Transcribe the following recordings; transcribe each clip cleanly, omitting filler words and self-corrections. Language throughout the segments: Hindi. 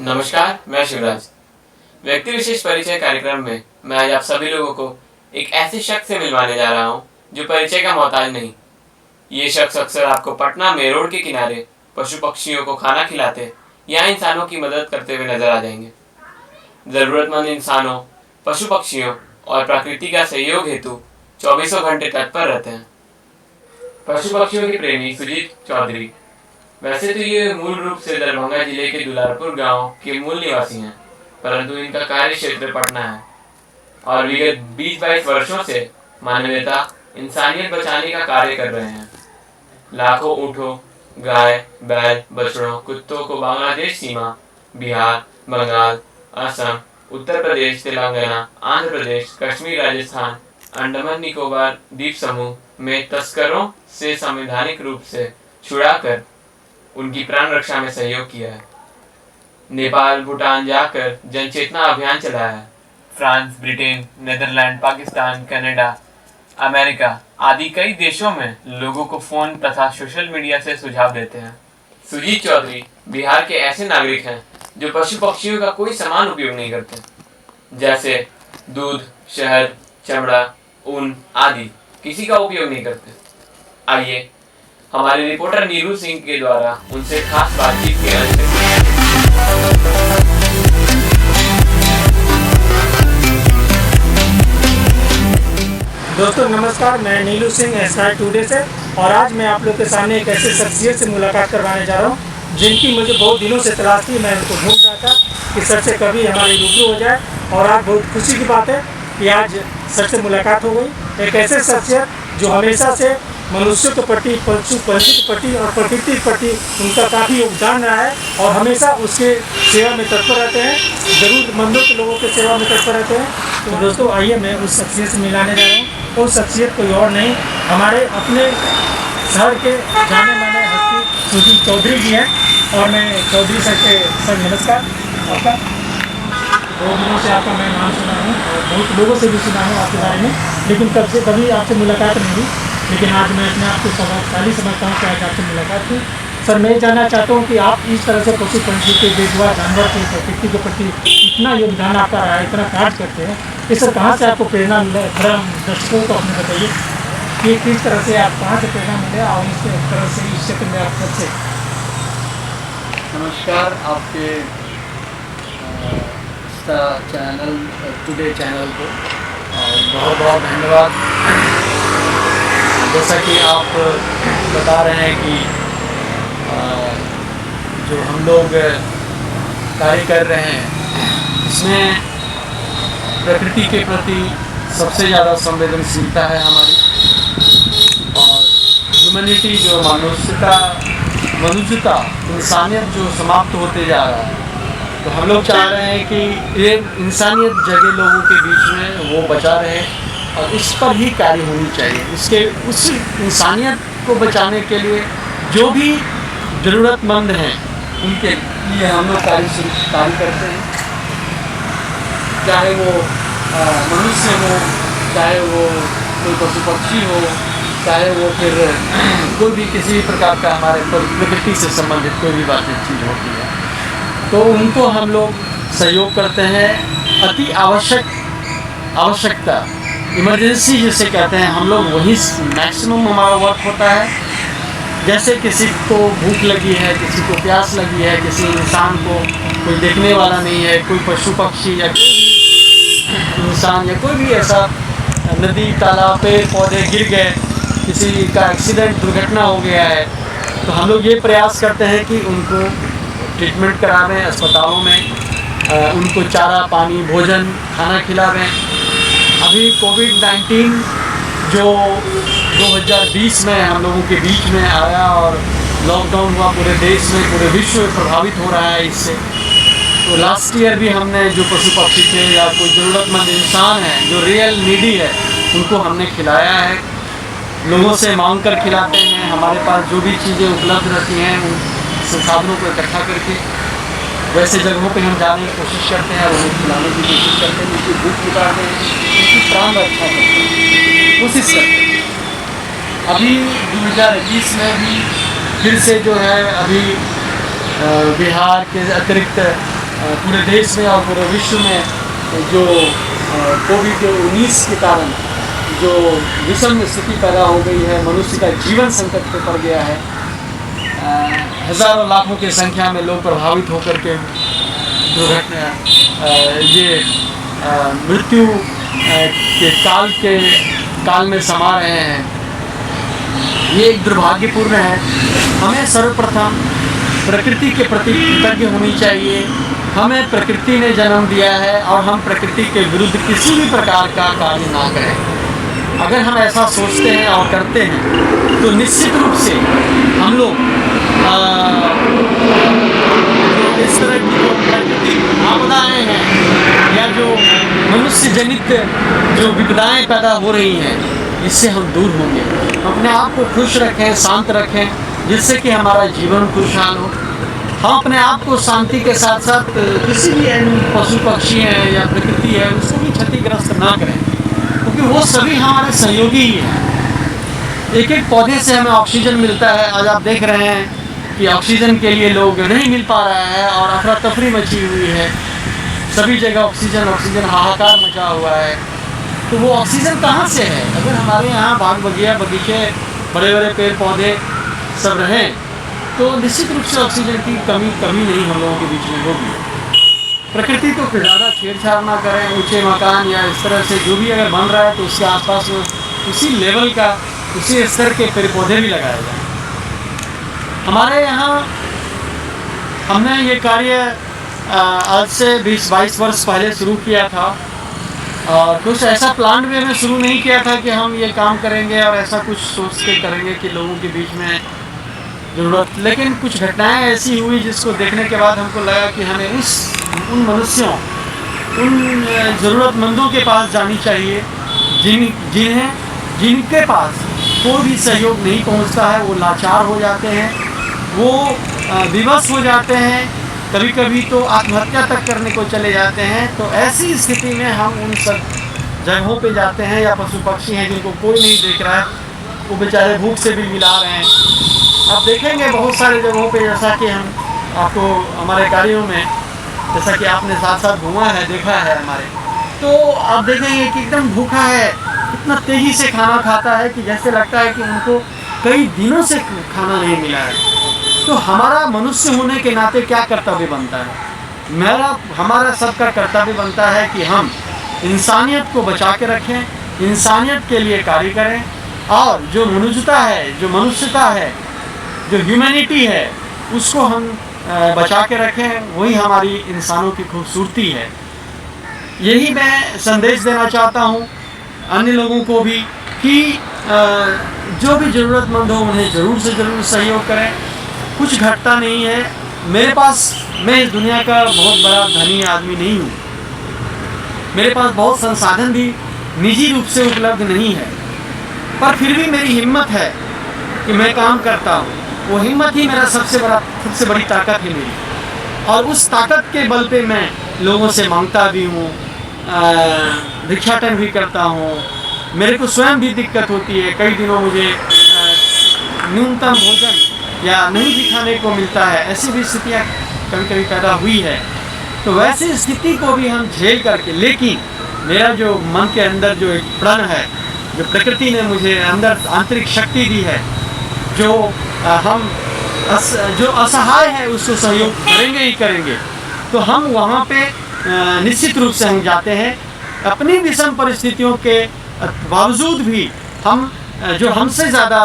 नमस्कार, मैं शिवराज। व्यक्ति विशेष परिचय कार्यक्रम में मैं आज आप सभी लोगों को एक ऐसे शख्स से मिलवाने जा रहा हूं जो परिचय का मोहताज नहीं। ये शख्स अक्सर आपको पटना में रोड के किनारे पशु पक्षियों को खाना खिलाते या इंसानों की मदद करते हुए नजर आ जाएंगे। जरूरतमंद इंसानों, पशु पक्षियों और प्रकृति का सहयोग हेतु 24 घंटे तत्पर रहते हैं। पशु पक्षियों के प्रेमी सुजीत चौधरी वैसे तो ये मूल रूप से दरभंगा जिले के दुलारपुर गांव के मूल निवासी हैं, परंतु इनका कार्य क्षेत्र पटना है और विगत 20-22 वर्षों से मानवता इंसानियत बचाने का कार्य कर रहे हैं। लाखों ऊँटों, गाय, बैल, बछड़ों, कुत्तों को बांग्लादेश सीमा, बिहार, बंगाल, असम, उत्तर प्रदेश, तेलंगाना, आंध्र प्रदेश, कश्मीर, राजस्थान, अंडमान निकोबार द्वीप समूह में तस्करों से संवैधानिक रूप से छुड़ाकर उनकी प्राण रक्षा में सहयोग किया है। नेपाल, भूटान जाकर जनचेतना अभियान चलाया है। France, Britain, Netherlands, Pakistan, Canada, America आदि कई देशों में लोगों को फोन तथा सोशल मीडिया से सुझाव देते हैं। सुजीत चौधरी बिहार के ऐसे नागरिक हैं जो पशु पक्षियों का कोई समान उपयोग नहीं करते, जैसे दूध, शहद, चमड़ा, ऊन आदि किसी का उपयोग नहीं करते। आइए हमारे रिपोर्टर नीलू सिंह के द्वारा उनसे खास बातचीत के अंत दोस्तों नमस्कार, मैं नीलू सिंह एसआई टुडे से और आज मैं आप लोग के सामने एक ऐसे शख्सियत से मुलाकात करवाने जा रहा हूँ जिनकी मुझे बहुत दिनों से तलाश थी। मैं उनको ढूंढ रहा था कि सर से कभी हमारी रूबरू हो जाए और आज बहुत खुशी की बात है कि आज सर से मुलाकात हो गई। एक ऐसे शख्सियत जो हमेशा से मनुष्य के प्रति, पशु पक्षी के प्रति और प्रकृति के प्रति उनका काफ़ी योगदान रहा है और हमेशा उसके सेवा में तत्पर रहते हैं, ज़रूरतमंदों के लोगों की सेवा में तत्पर रहते हैं। तो दोस्तों आइए मैं उस शख्सियत से मिलाने जा रहा हूँ। वो शख्सियत कोई और नहीं, हमारे अपने शहर के जाने माने हस्ती सुजीत चौधरी जी हैं। और मैं चौधरी सर के सर नमस्कार। आपका बहुत दिनों से आपका मैं नाम सुना हूँ और बहुत लोगों से भी सुना हूँ आपके बारे में, लेकिन कभी आपसे मुलाकात नहीं हुई। लेकिन आज मैं अपने आप को सौभाग्यशाली समझता हूँ कि आज आपसे मुलाकात हुई। सर मैं जानना चाहता हूँ कि आप इस तरह से पशु पक्षी के बेजुबान जानवर के प्रकृति के प्रति इतना योगदान आपका रहा है, इतना कार्य करते हैं, कि सर कहाँ से आपको प्रेरणा मिला? थोड़ा दर्शकों को अपने बताइए कि किस तरह से आप कहाँ से प्रेरणा मिले और इस तरह से इस क्षेत्र में आप सबसे। नमस्कार आपके चैनल टुडे चैनल को और बहुत बहुत धन्यवाद। जैसा कि आप बता रहे हैं कि जो हम लोग कार्य कर रहे हैं इसमें प्रकृति के प्रति सबसे ज़्यादा संवेदनशीलता है हमारी, और ह्यूमैनिटी जो मनुष्यता इंसानियत जो समाप्त होते जा रहा है, तो हम लोग चाह रहे हैं कि ये इंसानियत जगह लोगों के बीच में वो बचा रहे और इस पर ही कार्य होनी चाहिए। उस इंसानियत को बचाने के लिए जो भी ज़रूरतमंद हैं उनके लिए हम लोग कार्य करते हैं, चाहे वो मनुष्य हो, चाहे वो कोई पशु पक्षी हो, चाहे वो फिर कोई भी किसी भी प्रकार का हमारे प्रकृति से संबंधित कोई भी बातचीत चीज़ होती है, तो उनको हम लोग सहयोग करते हैं। अति आवश्यकता इमरजेंसी जिसे कहते हैं, हम लोग वही मैक्सिमम हमारा वर्क होता है। जैसे किसी को भूख लगी है, किसी को प्यास लगी है, किसी इंसान को कोई देखने वाला नहीं है, कोई पशु पक्षी या कोई भी इंसान या कोई भी ऐसा नदी, तालाब, पेड़ पौधे गिर गए, किसी का एक्सीडेंट, दुर्घटना हो गया है, तो हम लोग ये प्रयास करते हैं कि उनको ट्रीटमेंट करावें अस्पतालों में, उनको चारा, पानी, भोजन, खाना खिलावें। अभी कोविड-19 जो 2020 में हम लोगों के बीच में आया और लॉकडाउन हुआ पूरे देश में, पूरे विश्व में प्रभावित हो रहा है इससे, तो लास्ट ईयर भी हमने जो पशु पक्षी थे या कोई ज़रूरतमंद इंसान है जो रियल नीडी है उनको हमने खिलाया है। लोगों से मांग कर खिलाते हैं। हमारे पास जो भी चीज़ें उपलब्ध रहती हैं उन संसाधनों को इकट्ठा करके वैसे जगहों पे हम जाने की कोशिश करते हैं और उन्हें खिलाने की कोशिश करते हैं, उनकी भूख मिटाते हैं, उनकी प्राण रक्षा करते हैं, कोशिश करते हैं। अभी 2021 में भी फिर से जो है अभी बिहार के अतिरिक्त पूरे देश में और पूरे विश्व में जो कोविड-19 के कारण जो विषम स्थिति पैदा हो गई है, मनुष्य का जीवन संकट पे पड़ गया है। हज़ारों लाखों की संख्या में लोग प्रभावित होकर के दुर्घटना ये मृत्यु के काल में समा रहे हैं। ये एक दुर्भाग्यपूर्ण है। हमें सर्वप्रथम प्रकृति के प्रति कृतज्ञ होनी चाहिए। हमें प्रकृति ने जन्म दिया है और हम प्रकृति के विरुद्ध किसी भी प्रकार का कार्य ना करें। अगर हम ऐसा सोचते हैं और करते हैं तो निश्चित रूप से हम लोग इस तरह की जो प्राकृतिक आपदाएँ हैं या जो मनुष्य जनित जो विपदाएँ पैदा हो रही हैं, इससे हम दूर होंगे। अपने आप को खुश रखें, शांत रखें, जिससे कि हमारा जीवन खुशहाल हो। हम अपने आप को शांति के साथ साथ किसी भी पशु पक्षी हैं या प्रकृति है उसको भी क्षतिग्रस्त ना करें, क्योंकि वो सभी हमारे सहयोगी ही हैं। एक एक पौधे से हमें ऑक्सीजन मिलता है। आज आप देख रहे हैं कि ऑक्सीजन के लिए लोग नहीं मिल पा रहा है और अफरा तफरी मची हुई है। सभी जगह ऑक्सीजन हाहाकार मचा हुआ है। तो वो ऑक्सीजन कहाँ से है? अगर हमारे यहाँ बाग बगीचे बड़े बड़े पेड़ पौधे सब रहें तो निश्चित रूप से ऑक्सीजन की कमी नहीं हम लोगों के बीच में होगी। प्रकृति को ज़्यादा छेड़छाड़ ना करें। ऊंचे मकान या इस तरह से जो भी अगर बन रहा है तो उसके आसपास में उसी लेवल का, उसी स्तर के पेड़ पौधे भी लगाए जाएँ। हमारे यहाँ हमने ये कार्य आज से 20-22 वर्ष पहले शुरू किया था और कुछ ऐसा प्लान भी हमें शुरू नहीं किया था कि हम ये काम करेंगे और ऐसा कुछ सोच के करेंगे कि लोगों के बीच में ज़रूरत। लेकिन कुछ घटनाएं ऐसी हुई जिसको देखने के बाद हमको लगा कि हमें उन मनुष्यों, उन ज़रूरतमंदों के पास जानी चाहिए जिनके पास कोई भी सहयोग नहीं पहुंचता है। वो लाचार हो जाते हैं, वो विवश हो जाते हैं, कभी कभी तो आत्महत्या तक करने को चले जाते हैं। तो ऐसी स्थिति में हम उन सब जगहों पे जाते हैं या पशु पक्षी हैं जिनको कोई नहीं देख रहा है, वो बेचारे भूख से भी मिला रहे हैं। आप देखेंगे बहुत सारे जगहों पे, जैसा कि हम आपको हमारे कार्यों में, जैसा कि आपने साथ साथ घूमा है, देखा है हमारे, तो आप देखेंगे कि एकदम भूखा है, इतना तेज़ी से खाना खाता है कि जैसे लगता है कि उनको कई दिनों से खाना नहीं मिला है। तो हमारा मनुष्य होने के नाते क्या कर्तव्य बनता है? हमारा सबका कर्तव्य बनता है कि हम इंसानियत को बचा के रखें, इंसानियत के लिए कार्य करें और जो मनुष्यता है, जो मनुष्यता है, जो ह्यूमैनिटी है, उसको हम बचा के रखें। वही हमारी इंसानों की खूबसूरती है। यही मैं संदेश देना चाहता हूँ अन्य लोगों को भी कि जो भी ज़रूरतमंद हो उन्हें ज़रूर से ज़रूर सहयोग करें। कुछ घटता नहीं है। मैं इस दुनिया का बहुत बड़ा धनी आदमी नहीं हूँ। मेरे पास बहुत संसाधन भी निजी रूप से उपलब्ध नहीं है, पर फिर भी मेरी हिम्मत है कि मैं काम करता हूँ। वो हिम्मत ही मेरा सबसे बड़ी ताकत है मेरी, और उस ताकत के बल पे मैं लोगों से मांगता भी हूँ, भिक्षाटन भी करता हूँ। मेरे को स्वयं भी दिक्कत होती है, कई दिनों मुझे न्यूनतम भोजन या नहीं भी खाने को मिलता है। ऐसी भी स्थितियाँ कभी कभी पैदा हुई है। तो वैसी स्थिति को भी हम झेल करके, लेकिन मेरा जो मन के अंदर जो एक प्रण है, जो प्रकृति ने मुझे अंदर आंतरिक शक्ति दी है, जो जो असहाय है उसको सहयोग करेंगे ही करेंगे। तो हम वहाँ पे निश्चित रूप से हम जाते हैं। अपनी विषम परिस्थितियों के बावजूद भी हम जो हमसे ज़्यादा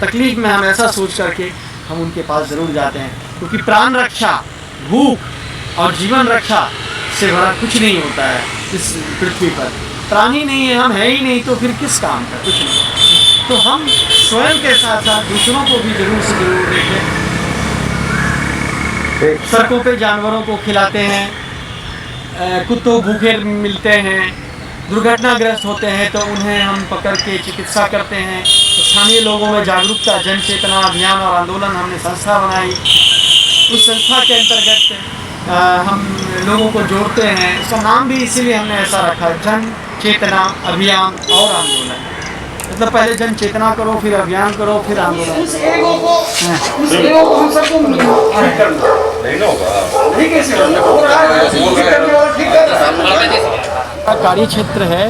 तकलीफ में, हम ऐसा सोच करके हम उनके पास ज़रूर जाते हैं, क्योंकि प्राण रक्षा, भूख और जीवन रक्षा से बड़ा कुछ नहीं होता है इस पृथ्वी पर। प्राण ही नहीं है, हम है ही नहीं, तो फिर किस काम का? कुछ नहीं। तो हम स्वयं के साथ साथ दूसरों को भी जरूर से जरूर देखें। सड़कों पे जानवरों को खिलाते हैं, कुत्तों भूखे मिलते हैं, दुर्घटनाग्रस्त होते हैं तो उन्हें हम पकड़ के चिकित्सा करते हैं। तो स्थानीय लोगों में जागरूकता, जन चेतना अभियान और आंदोलन हमने संस्था बनाई। उस संस्था के अंतर्गत हम लोगों को जोड़ते हैं। उसका नाम भी इसीलिए हमने ऐसा रखा, जन चेतना अभियान और आंदोलन। मतलब पहले जन चेतना करो, फिर अभियान करो, फिर आंदोलन। नहीं कैसे हो रहा है, ठीक करने वाला ठीक कर रहा है। कार्य क्षेत्र है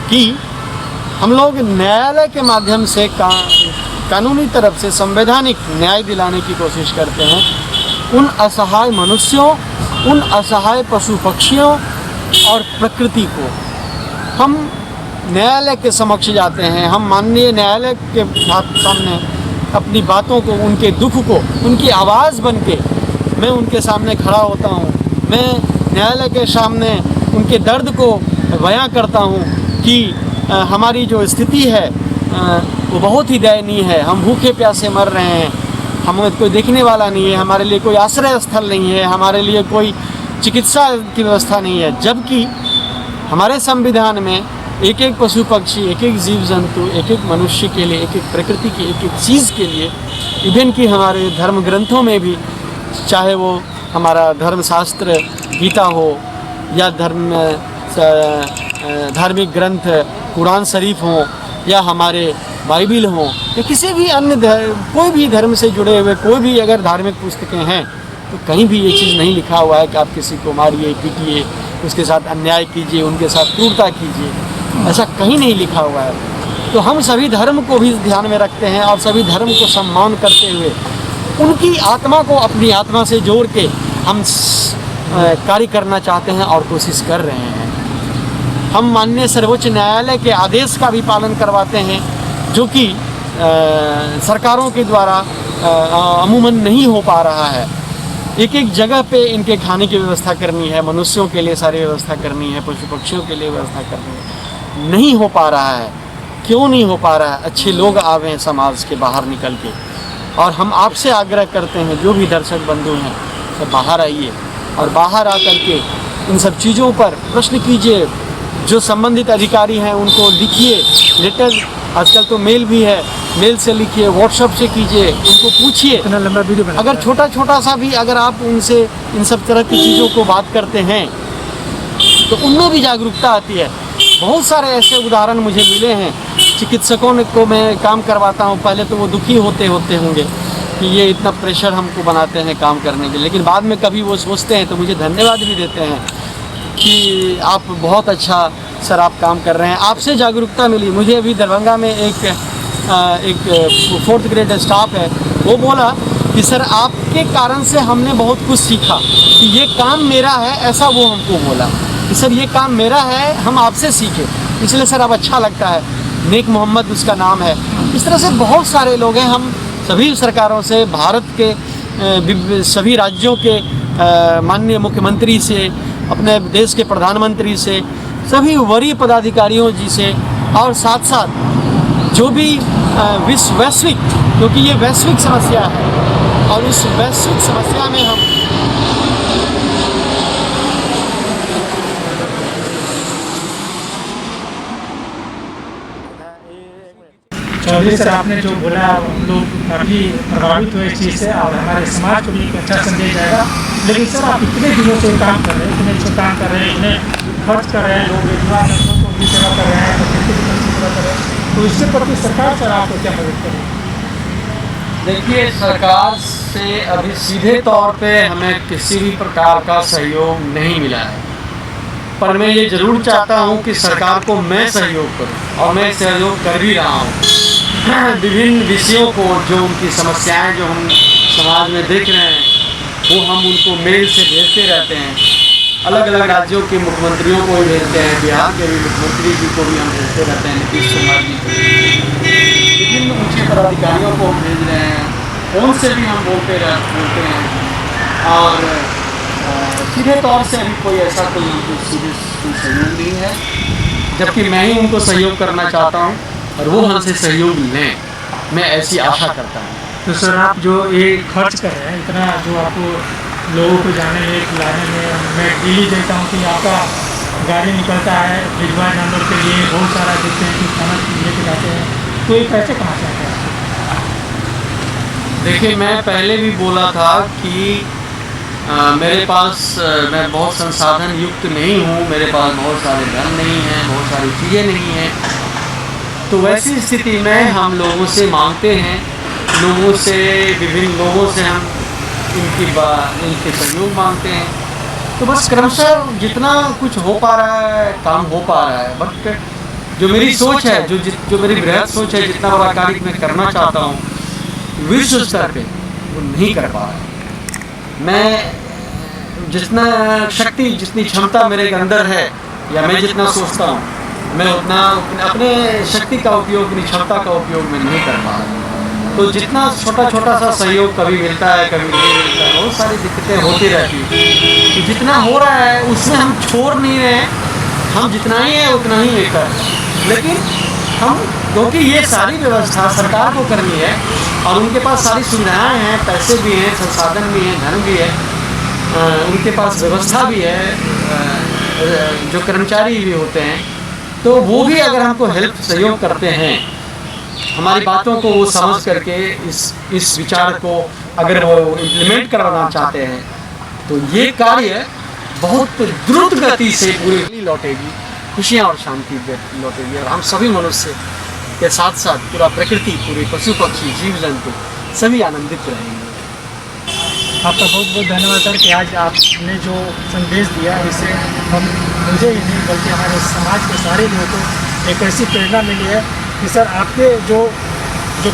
कि हम लोग न्यायालय के माध्यम से कानूनी तरफ से संवैधानिक न्याय दिलाने की कोशिश करते हैं उन असहाय मनुष्यों, उन असहाय पशु पक्षियों और प्रकृति को। हम न्यायालय के समक्ष जाते हैं, हम माननीय न्यायालय के सामने अपनी बातों को, उनके दुख को, उनकी आवाज़ बन के मैं उनके सामने खड़ा होता हूँ। मैं न्यायालय के सामने उनके दर्द को बयां करता हूँ कि हमारी जो स्थिति है वो बहुत ही दयनीय है। हम भूखे प्यासे मर रहे हैं, हमें कोई देखने वाला नहीं है, हमारे लिए कोई आश्रय स्थल नहीं है, हमारे लिए कोई चिकित्सा की व्यवस्था नहीं है। जबकि हमारे संविधान में एक एक पशु पक्षी, एक एक जीव जंतु, एक एक मनुष्य के लिए, एक एक प्रकृति की एक एक चीज़ के लिए, इवन कि हमारे धर्म ग्रंथों में भी, चाहे वो हमारा धर्मशास्त्र गीता हो या धार्मिक ग्रंथ कुरान शरीफ हो या हमारे बाइबिल हो या किसी भी अन्य कोई भी धर्म से जुड़े हुए कोई भी अगर धार्मिक पुस्तकें हैं तो कहीं भी ये चीज़ नहीं लिखा हुआ है कि आप किसी को मारिए, पीटिए, उसके साथ अन्याय कीजिए, उनके साथ क्रूरता कीजिए। ऐसा कहीं नहीं लिखा हुआ है। तो हम सभी धर्म को भी ध्यान में रखते हैं और सभी धर्म को सम्मान करते हुए उनकी आत्मा को अपनी आत्मा से जोड़ के हम कार्य करना चाहते हैं और कोशिश कर रहे हैं। हम माननीय सर्वोच्च न्यायालय के आदेश का भी पालन करवाते हैं जो कि सरकारों के द्वारा अमूमन नहीं हो पा रहा है। एक एक जगह पे इनके खाने की व्यवस्था करनी है, मनुष्यों के लिए सारी व्यवस्था करनी है, पशु पक्षियों के लिए व्यवस्था करनी है, नहीं हो पा रहा है। क्यों नहीं हो पा रहा है? अच्छे लोग आवे हैं समाज के बाहर निकल के, और हम आपसे आग्रह करते हैं जो भी दर्शक बंधु हैं सब बाहर आइए और बाहर आकर के इन सब चीज़ों पर प्रश्न कीजिए। जो संबंधित अधिकारी हैं उनको लिखिए लेटर, आजकल तो मेल भी है, मेल से लिखिए, व्हाट्सएप से कीजिए, उनको पूछिए। इतना लंबा वीडियो बना, अगर छोटा छोटा सा भी अगर आप उनसे इन सब तरह की चीज़ों को बात करते हैं तो उनमें भी जागरूकता आती है। बहुत सारे ऐसे उदाहरण मुझे मिले हैं। चिकित्सकों को मैं काम करवाता हूँ, पहले तो वो दुखी होते होंगे कि ये इतना प्रेशर हमको बनाते हैं काम करने के लिए, लेकिन बाद में कभी वो सोचते हैं तो मुझे धन्यवाद भी देते हैं कि आप बहुत अच्छा सर आप काम कर रहे हैं। आपसे जागरूकता मिली। मुझे अभी दरभंगा में एक 4th ग्रेड स्टाफ है, वो बोला कि सर आपके कारण से हमने बहुत कुछ सीखा कि ये काम मेरा है, ऐसा वो हमको बोला कि सर ये काम मेरा है, हम आपसे सीखे, इसलिए सर अब अच्छा लगता है। नेक मोहम्मद उसका नाम है। इस तरह से बहुत सारे लोग हैं। हम सभी सरकारों से, भारत के सभी राज्यों के माननीय मुख्यमंत्री से, अपने देश के प्रधानमंत्री से, सभी वरीय पदाधिकारियों जी से, और साथ साथ जो भी वैश्विक, क्योंकि ये वैश्विक समस्या है और उस वैश्विक समस्या में हम चौधरी सर आपने जो बोला हम लोग काफ़ी प्रभावित हुए इस चीज़ से और हमारे समाज को भी एक अच्छा संदेश जाएगा। लेकिन सर आप इतने दिनों से काम कर रहे हैं, इतने अच्छे काम कर रहे हैं, इतने खर्च कर रहे हैं, लोग बेजुबान को भी सेवा कर रहे हैं, प्रकृति की सेवा कर रहे हैं, तो इससे प्रति सरकार सर आपको क्या मदद करेगी? देखिए, सरकार से अभी सीधे तौर पे हमें किसी भी प्रकार का सहयोग नहीं मिला है, पर मैं ये ज़रूर चाहता हूँ कि सरकार को मैं सहयोग करूँ और मैं सहयोग कर भी रहा हूँ। विभिन्न विषयों को, जो उनकी समस्याएं जो हम समाज में देख रहे हैं, वो हम उनको मेल से भेजते रहते हैं। अलग अलग राज्यों के मुख्यमंत्रियों को भी भेजते हैं, बिहार के भी मुख्यमंत्री जी को भी हम भेजते रहते हैं, नीतीश कुमार जी को, विभिन्न उच्च पदाधिकारियों को भेज रहे हैं, फोन से भी हम बोलते हैं। और सीधे तौर से अभी कोई ऐसा कोई सीधे सहयोग नहीं है, जबकि मैं ही उनको सहयोग करना चाहता हूँ और वो हमसे सहयोग लें, मैं ऐसी आशा करता हूँ। तो सर आप जो ये खर्च कर रहे हैं, इतना जो आपको लोगों को जाने में, लाने में, मैं डेली देखता हूँ कि आपका गाड़ी निकलता है भिजवा जानवर के लिए, बहुत सारा देखते हैं कि खाना लेके जाते हैं, तो ये पैसे कहाँ से आते हैं? देखिए, मैं पहले भी बोला था कि मेरे पास मैं बहुत संसाधन युक्त नहीं हूँ, मेरे पास बहुत सारे धन नहीं हैं, बहुत सारी चीज़ें नहीं हैं। तो वैसी स्थिति में हम लोगों से मांगते हैं, लोगों से, विभिन्न लोगों से हम इनके सहयोग मांगते हैं। तो बस क्रमशः जितना कुछ हो पा रहा है, काम हो पा रहा है, बट जो मेरी सोच है, जो मेरी बृहद सोच है, जितना बड़ा कार्य मैं करना चाहता हूँ विश्व स्तर पे, वो नहीं कर पा रहा। मैं जितना शक्ति, जितनी क्षमता मेरे अंदर है, या मैं जितना सोचता हूँ, मैं उतना अपने शक्ति का उपयोग, अपनी क्षमता का उपयोग मैं नहीं कर पा रहा। तो जितना छोटा छोटा सा सहयोग कभी मिलता है, कभी नहीं मिलता है, बहुत सारी दिक्कतें होती रहती हैं। तो जितना हो रहा है उसमें हम छोड़ नहीं रहे हैं, हम जितना ही है उतना ही लेकर, लेकिन हम, क्योंकि ये सारी व्यवस्था सरकार को करनी है और उनके पास सारी सुविधाएं हैं, पैसे भी हैं, संसाधन भी हैं, धन भी है, उनके पास व्यवस्था भी है, जो कर्मचारी भी होते हैं, तो वो भी अगर हमको हेल्प, सहयोग करते हैं, हमारी बातों को वो समझ करके इस विचार को अगर वो इम्प्लीमेंट करवाना चाहते हैं, तो ये कार्य बहुत द्रुत गति से पूरी लौटेगी, खुशियाँ और शांति लौटेगी, और हम सभी मनुष्य के साथ साथ पूरा प्रकृति, पूरे पशु पक्षी, जीव जंतु सभी आनंदित रहेंगे। आपका बहुत बहुत धन्यवाद सर कि आज आपने जो संदेश दिया, इससे मुझे ही नहीं बल्कि हमारे समाज के सारे लोगों को एक ऐसी प्रेरणा मिली है कि सर आपके जो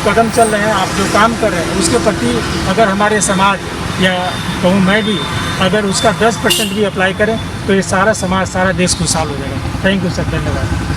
कदम चल रहे हैं, आप जो काम कर रहे हैं, उसके प्रति अगर हमारे समाज या कहूँ मैं भी अगर उसका 10% भी अप्लाई करें तो ये सारा समाज, सारा देश खुशहाल हो जाएगा। थैंक यू सर, धन्यवाद।